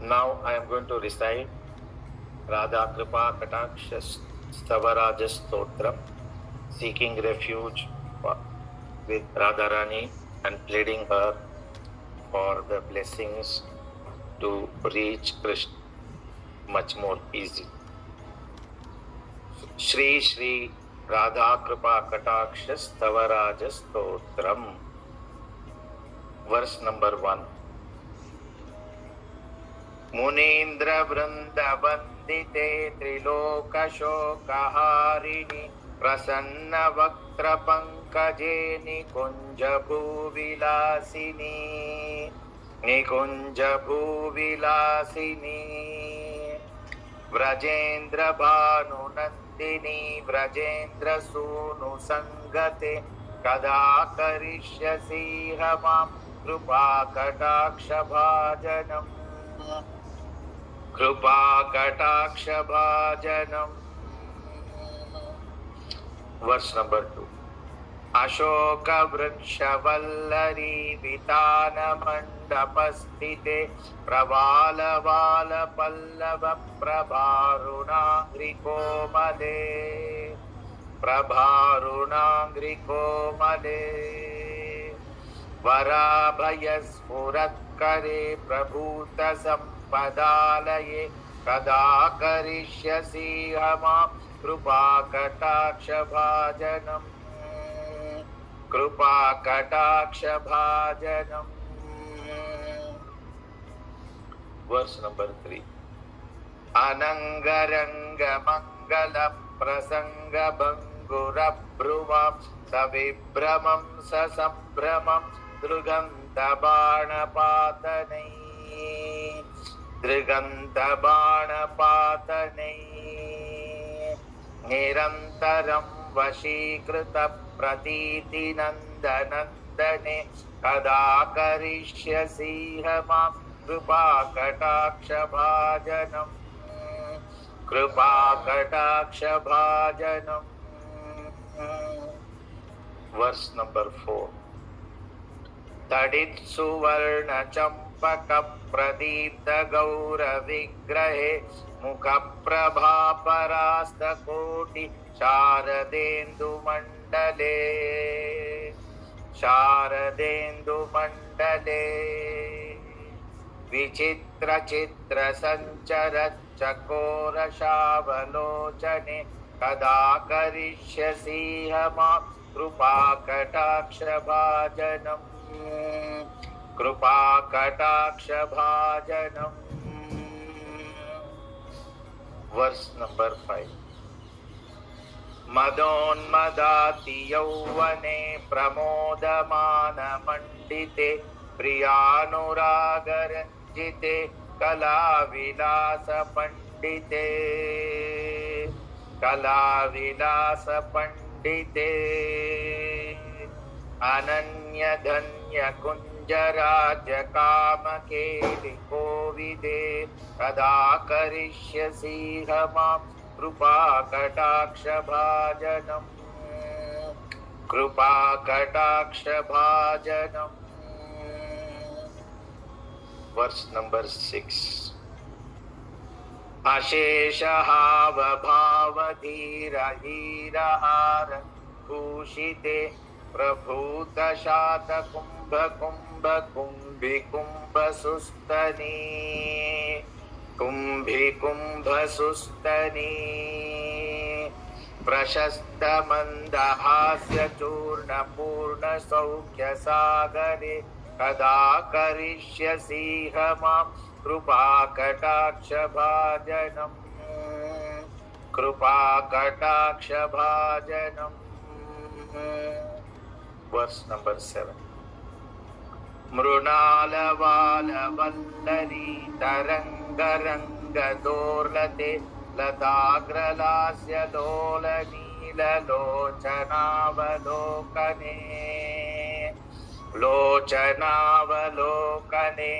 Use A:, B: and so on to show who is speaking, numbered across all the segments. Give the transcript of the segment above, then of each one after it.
A: Now I am going to recite Radha Kripa Kataksha Stavaraja Stotram, seeking refuge with Radharani and pleading her for the blessings to reach Krishna much more easy. Shri Shri Radha Kripa Kataksha Stavaraja Stotram. Verse number 1. Munindra Vrinda Vandite Triloka Shokahariणी Prasanna Vaktra Pankaje Nikunja Bhuvilasini Nikunja Bhuvilasini Vrajendra Bhanu Nandini Vrajendra Sunu Sangate Kada Karishyasi Hamam Krupa Kataksha Bhajanam Krupa Kataksha Bhajanam. Verse number 2. Ashoka Vriksha Vallari Vitana Mandapastite Pravala Vala Pallava Prabharunangri Komale Prabharunangri Komale Varabhayaspurat Prabhuta Sampadalaye Kada Karishyasi Hama Krupa Kataksha Bhajanam Krupa Kataksha Bhajanam. Verse number 3. Anangaranga Mangala Prasanga Bangura Brumam Savibramam Sasabramam Druganta Bana Patanai Druganta Bana Patanai Nirantaram Vashikrita Pratiti Nandanandane Kada Karishyasi Hamam Krupa Kataksha Bhajanam Krupa Kataksha Bhajanam. Verse number 4. Tadit Suvarna Champaka Pradipta Gaura Vigrahe Mukha Prabha Parasta Koti Sharadendu Mandale Sharadendu Mandale Vichitra Chitra Sanchara Chakora Shavalochane Kada Karishyasi Hama Krupa Kataksha Bhajanam Krupa Kataksha Bhajanam. Verse number 5. Madon Madati Yauvane Pramodamana Mandite Priyanuragaranjite Kala Vilasa Pandite Kala Vilasa Pandite Ananya Dhanya Kunjaraja Kama Keli Kovide Kada Karishyasi Hamam Krupa Kataksha Bhajanam Krupa Kataksha Bhajanam. Verse number 6. Ashesha Hava Bhava Dhira Hira Hara Kushite Prabhuta Shata Kumbha Kumbha Kumbhi Kumbha Sustani Kumbhi Kumbha Sustani Prashasta Mandahasya Churna Purna Saukhya Sagare Kada Karishyasi Hamam Krupa Kataksha Bhajanam Krupa Kataksha Bhajanam. Verse number 7. Mrunala Vala Vallari Tarangaranga Dorlate Latagralasya Lola Nila Lochanavalokane Lochanavalokane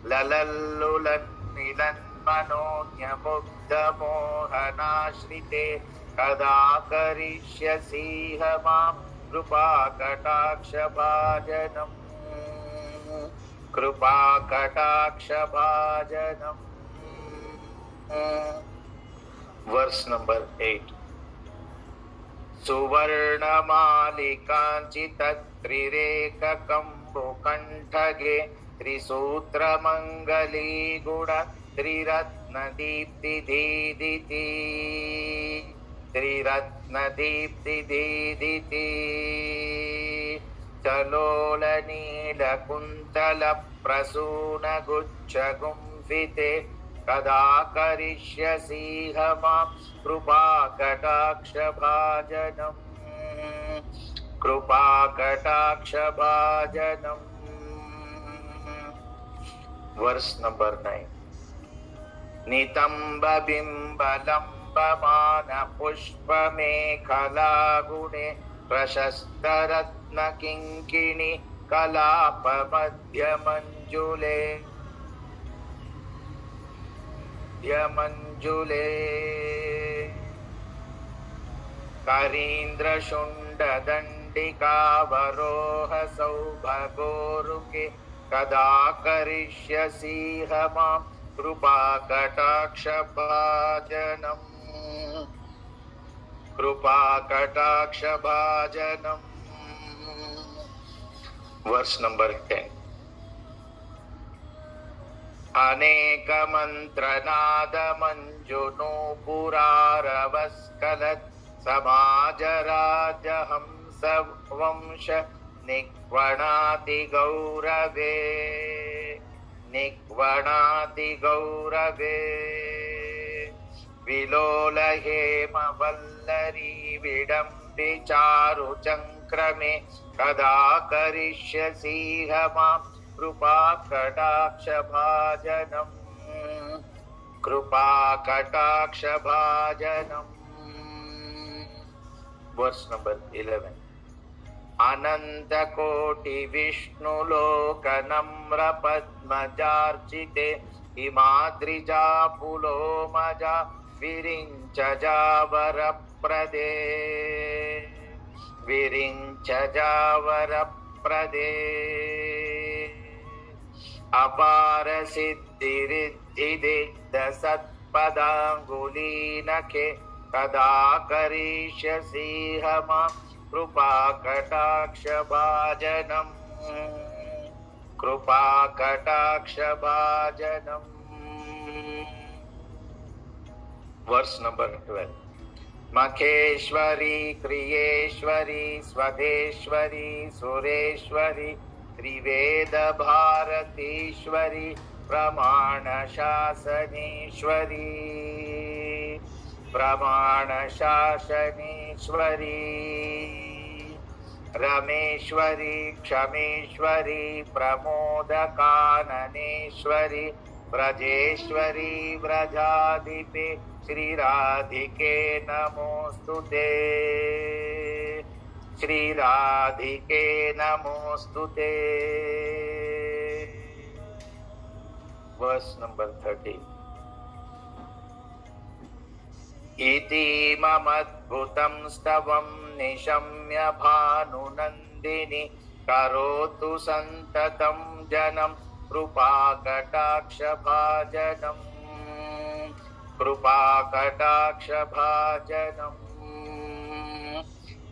A: Lalallulan Nilan Manonya Mugdha Mohanashrite Kada Karishyasi Hamam Krupa Kataksha Bhajanam कृपाकटाक्षभाजनम्. Verse number 8. सुवर्णमालिकाञ्चितत्रिरेककम्बुकण्ठगे त्रिसूत्रमङ्गलीगुण त्रिरत्नदीप्तिदीदिति. त्रिरत्नदीप्तिदीदिति. चलोलनीलकुन्तलप्रसूनगुच्छगुम्फिते कदा करिष्यसीह मां कृपाकटाक्षभाजनम्. कृपाकटाक्षभाजनम्. Verse number 9. नितम्बबिम्बलम्बमानपुष्पमेखलागुणे प्रशस्तरत्नकिङ्किणि कलापमध्यमञ्जुले करीन्द्रशुण्डदण्डिकावरोह सौभगोरुके कदा करिष्यसीह मां कृपाकटाक्षभाजनम्. कृपाकटाक्षभाजनम्. Verse number 10. अनेकमन्त्रनादमञ्जुनूपुरारवस्कलत् समाजराजहंसवंश निक्वणाति गौरवे. निक्वणाति गौरवे. विलोलहेमवल्लरी विडम्बि चारुचङ्क्रमे कदा करिष्यसीह मां कृपाकटाक्षभाजनम्. कृपाकटाक्षभाजनम्. Verse number 11. अनन्तकोटिविष्णुलोकनम्रपद्मजार्चिते हिमाद्रिजापुलोमजा विरिञ्चजावरप्रदे. विरिञ्चजावरप्रदे. अपारसिद्धिरिद्धिदिग्धसत्पदाङ्गुलीनखे कदा करिष्यसीह मां कृपाकटाक्षभाजनम्. कृपाकटाक्षभाजनम्. Verse number 12. मखेश्वरी क्रियेश्वरी स्वदेश्वरी सुरेश्वरी त्रिवेदभारतीश्वरी प्रमाणशासनेश्वरी. प्रमाणशासनेश्वरी. रमेश्वरी क्षमेश्वरी प्रमोदकाननेश्वरी ब्रजेश्वरी व्रजाधिपे श्रीराधिके नमोस्तुते. श्रीराधिके नमोस्तुते. Verse number 13. इति ममद्भुतं स्तवं निशम्य भानुनन्दिनी करोतु सन्ततं जनं कृपाकटाक्षभाजनम्. कृपाकटाक्षभाजनम्.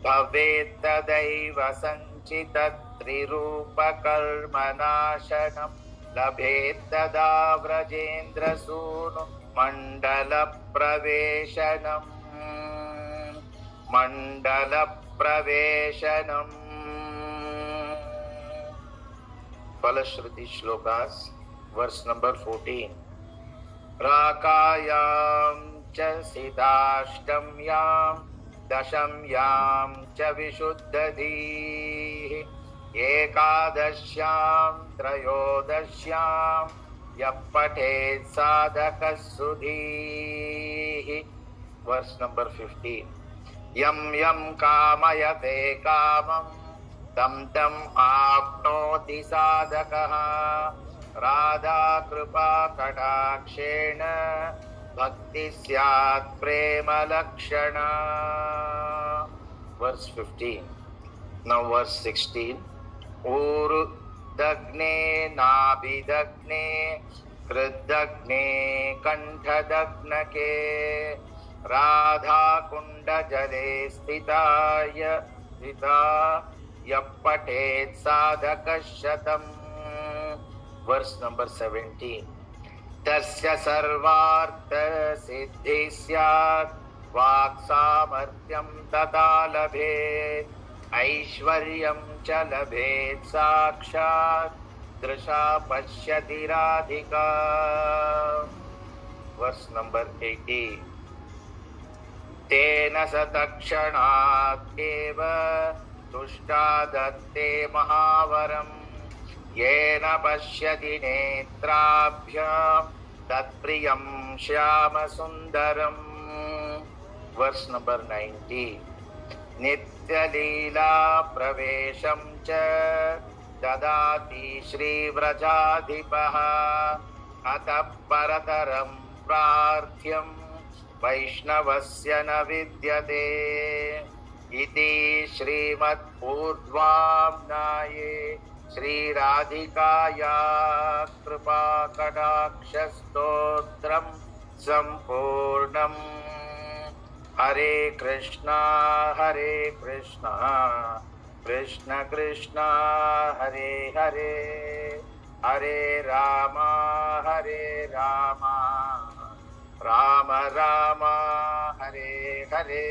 A: भवेत्तदैव सञ्चितत्रिरूपकर्मनाशनं लभेत्तदा व्रजेन्द्रसूनु मण्डलप्रवेशनम्. मण्डलप्रवेशनम्. फलश्रुति श्लोकास. Verse number 14. राकायां च सिताष्टम्यां दशम्यां च विशुद्धधीः एकादश्यां त्रयोदश्यां यः पठेत् साधकः सुधीः. Verse number 15. यं यं कामयते कामं तं तं आप्नोति साधकः राधा कृपा कटाक्षेण भक्ति स्यात् प्रेम लक्षणा. Verse 15. Now verse 16. दग्ने नाभिदग्ने कृदग्ने कंठदग्नके राधाकुण्डजले स्थिताय यः पठेत् साधकशतम्. Verse number 17. तस्य सर्वार्थ सिद्धि स्यात् वाक्सामर्थ्यं तथा लभेत् ऐश्वर्यं च लभेत् साक्षात् दृशा पश्यति राधिका. Verse number 18. तेन स तत्क्षणात् एव तुष्टा दत्ते महावरम् येन पश्यति नेत्राभ्यां तत्प्रियं श्यामसुन्दरम्. Verse number 19. नित्यलीला प्रवेशं च ददाति श्रीव्रजाधिपः अतः परतरं प्रार्थ्यं वैष्णवस्य न विद्यते इति श्रीमद्पूर्वाम्नाये श्रीराधिकाया कृपाकटाक्षस्तोत्रं सम्पूर्णम्. हरे कृष्णा कृष्ण कृष्ण हरे हरे, हरे राम राम राम हरे हरे.